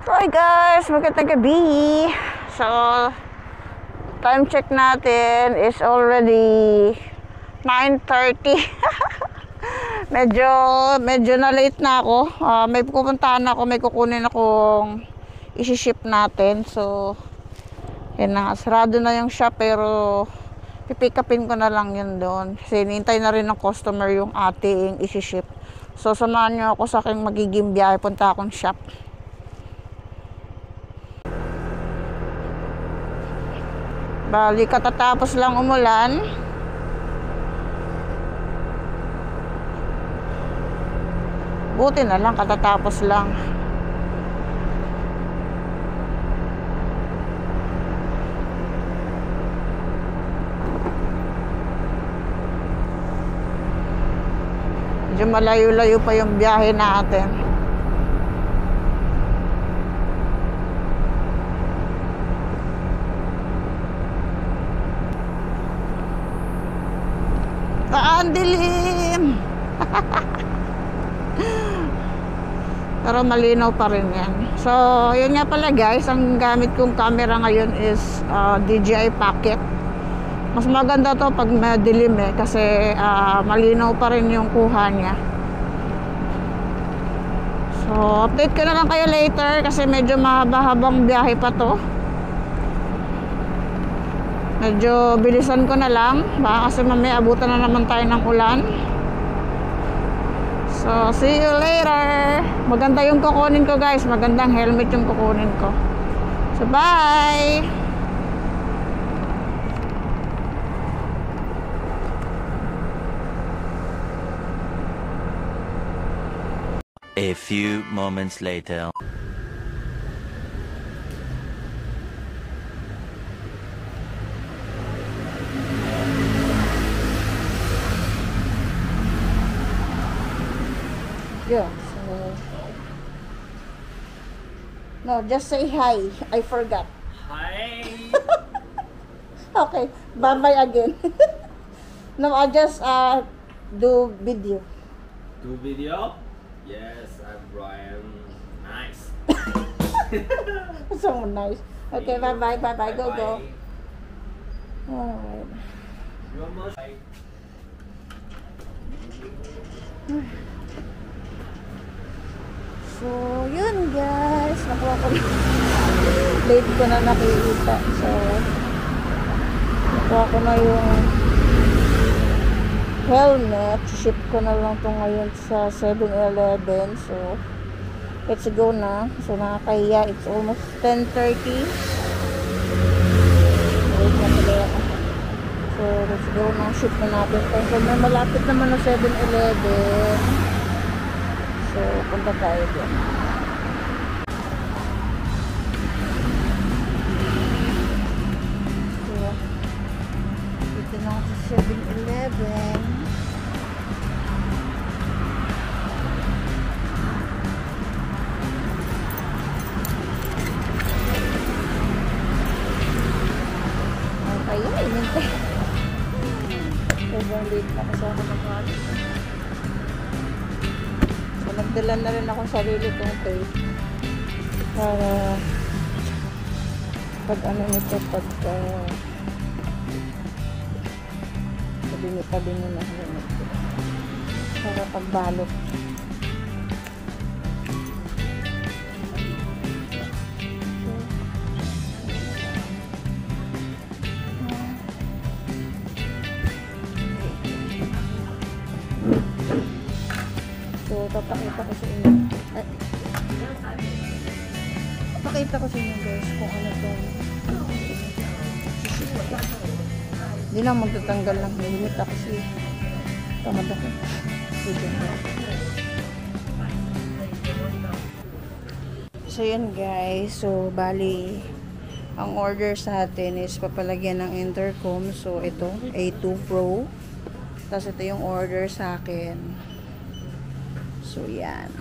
Hi guys, magandang gabi. So, time check natin is already 9:30. medyo na late na ako. May pupuntahan ako, may kukunin akong isi-ship natin. So, yan na, sarado na yung shop pero pipick upin ko na lang yun doon. Kasi hinihintay na rin ng customer yung ating isi-ship. So, samahan nyo ako sa aking magiging biyahe. Punta akong shop. Bali, katatapos lang umulan. Buti na lang, katatapos lang. Medyo malayo-layo pa yung biyahe natin. Ang dilim. Pero malinaw pa rin yan. So, yun nga pala guys, ang gamit kong camera ngayon is DJI Pocket. Mas maganda to pag madilim kasi malinaw pa rin yung kuha niya. So, update ko na lang kayo later kasi medyo mahaba-habang biyahe pa to. Medyo bilisan ko na lang baka kasi mamaya abutan na naman tayo ng ulan. So, see you later. Maganda yung kukunin ko guys. Magandang helmet yung kukunin ko. So, bye! A few moments later. Yeah, so no, just say hi. I forgot. Hi. Okay, bye-bye again. No, I just do video. Do video? Yes, I'm Brian. Nice. So nice. Okay, bye-bye, bye-bye. Go, go. Alright. You almost. So, yun guys. Nakuha ko na. Late ko na nakikita. So, nakuha ko na yung helmet. Ship ko na lang to ngayon sa 7-Eleven. So, let's go na. So, nakakahiya. It's almost 10:30. Wait na pala ako. So, let's go na. Ship na natin. So, may malapit naman na 7-Eleven. So, punta tayo dyan. So, dito na ako sa 7-Eleven. Okay, inintay. Sobrang late na kasi ako nag-watch. Nagdala na rin akong sarili kong tape para pag ano nito pag tabi mo na para pagbalot. So, papakita ko sa inyo. Papakita ko sa inyo guys kung ano to. Hindi na magtatanggal lang. Nalimit ako kasi tamad ako. So, yan guys. So, bali ang order sa atin is papalagyan ng intercom. So, ito, A2 Pro. Tapos ito yung order sa akin. So, yan.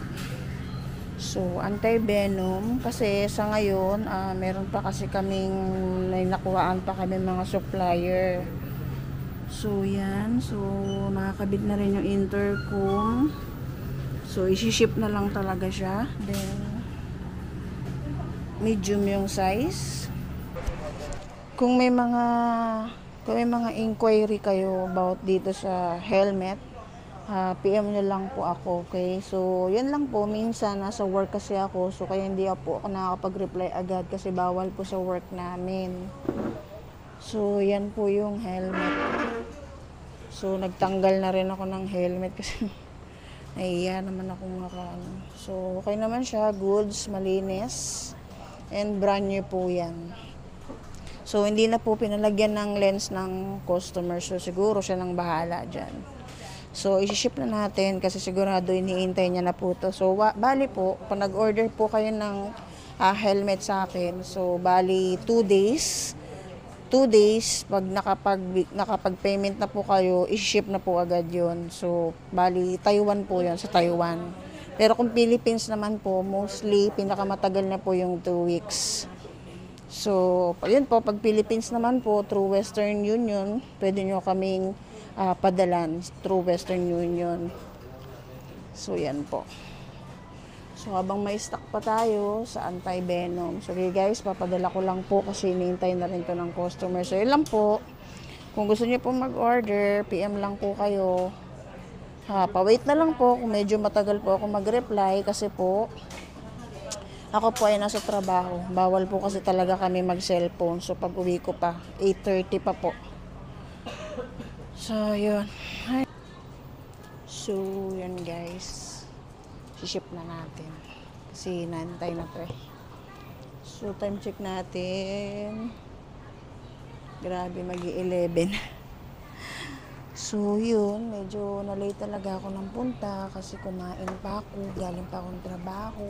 So, anti-venom. Kasi sa ngayon, meron pa kasi kaming nakuhaan pa kami mga supplier. So, yan. So, nakakabit na rin yung intercom. So, isi-ship na lang talaga siya. Then, medium yung size. Kung may mga inquiry kayo about dito sa helmet, PM nyo lang po ako, okay? So, yan lang po. Minsan, nasa work kasi ako. So, kaya hindi po ako nakakapag-reply agad kasi bawal po sa work namin. So, yan po yung helmet. So, nagtanggal na rin ako ng helmet kasi nahiya naman ako makaano. So, okay naman siya. Goods, malinis. And brand new po yan. So, hindi na po pinalagyan ng lens ng customer. So, siguro siya nang bahala dyan. So, isi-ship na natin kasi sigurado iniintay niya na po to. So, bali po, pag nag-order po kayo ng helmet sa akin, so, bali 2 days. 2 days, pag nakapag-payment na po kayo, isi-ship na po agad yun. So, bali, Taiwan po yun, sa Taiwan. Pero kung Philippines naman po, mostly, pinakamatagal na po yung 2 weeks. So, yun po, pag Philippines naman po, through Western Union, pwede nyo kaming padalan through Western Union. So, yan po. So, habang may stock pa tayo sa anti-venom. So, okay guys, papadala ko lang po kasi hinihintay na rin to ng customer. So, yun lang po. Kung gusto niyo po mag-order, PM lang po kayo. Pa-wait na lang po kung medyo matagal po ako mag-reply kasi po, ako po ay nasa trabaho. Bawal po kasi talaga kami mag-cellphone. So, pag uwi ko pa, 8:30 pa po. So, yun. So, yun guys. Ship na natin. Kasi nantay na to eh. So, time check natin. Grabe, mag-11. So, yun. Medyo na-late talaga ako ng punta kasi kumain pa ako. Galing pa akong trabaho.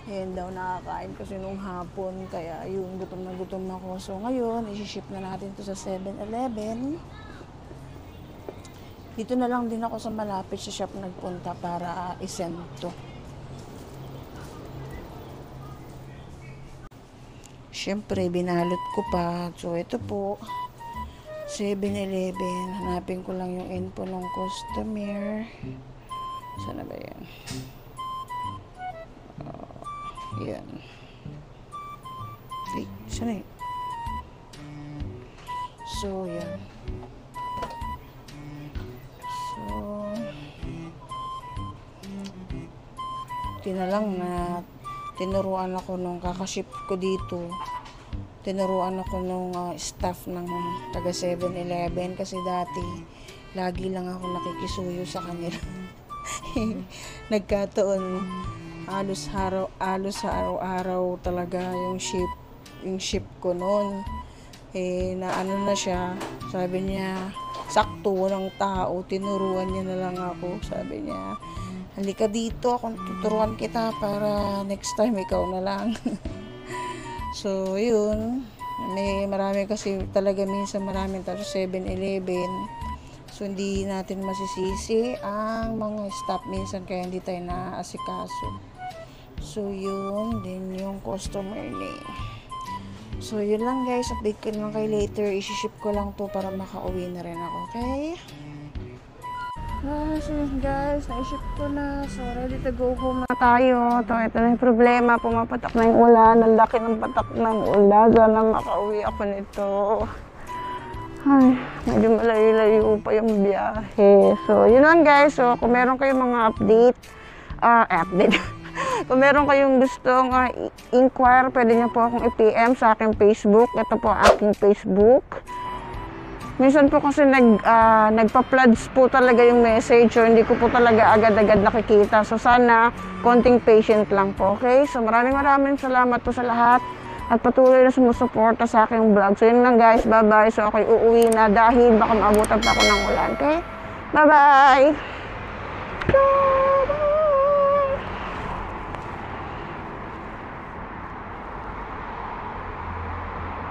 Ayan daw, nakakain kasi nung hapon. Kaya, yun, gutom na ako. So, ngayon, isi-ship na natin to sa 7-Eleven. Dito na lang din ako sa malapit sa shop nagpunta para isend to. Siyempre, binalot ko pa. So, ito po. 7-Eleven. Hanapin ko lang yung info ng customer. Sana ba yan? Yan. Ay, sana yun? So, yan. Tinalang na tinuruan ako nung kakaship ko dito. Tinuruan ako nung staff ng taga 7-Eleven kasi dati lagi lang ako nakikisuyo sa kanila. Nagkataon halos araw-araw talaga yung ship ko noon. Na ano na siya, sabi niya, sakto ng tao, tinuruan niya na lang ako. Sabi niya, halika dito, akong tuturuan kita para next time ikaw na lang. So, yun. Marami kasi talaga minsan maraming tayo 7-Eleven. So, hindi natin masisisi ang mga staff minsan kaya hindi tayo naasikaso. So, yun. Then, yung customer name. So, yun lang guys. Update ko lang kayo later. Isi-ship ko lang to para makauwi na rin ako. Okay? So guys, na-ship ko na. So, ready to go home na tayo. Ito na yung problema. Pumapatak na yung ulan. Ang laki ng patak ng ulan. Sana makauwi ako nito. Ay, medyo malayo-layo pa yung biyahe. So, yun lang guys. So, kung meron kayong mga update. Kung meron kayong gustong inquire, pwede nyo po akong i-PM sa aking Facebook. Ito po aking Facebook. Minsan po kasi nagpa-floods po talaga yung message, so hindi ko po talaga agad-agad nakikita. So sana konting patient lang po, okay? So maraming salamat po sa lahat at patuloy na sumusuporta sa aking vlog. So yun lang guys, bye-bye. So ako'y uuwi na dahil baka maabutan pa ako ng ulan, okay? Bye-bye!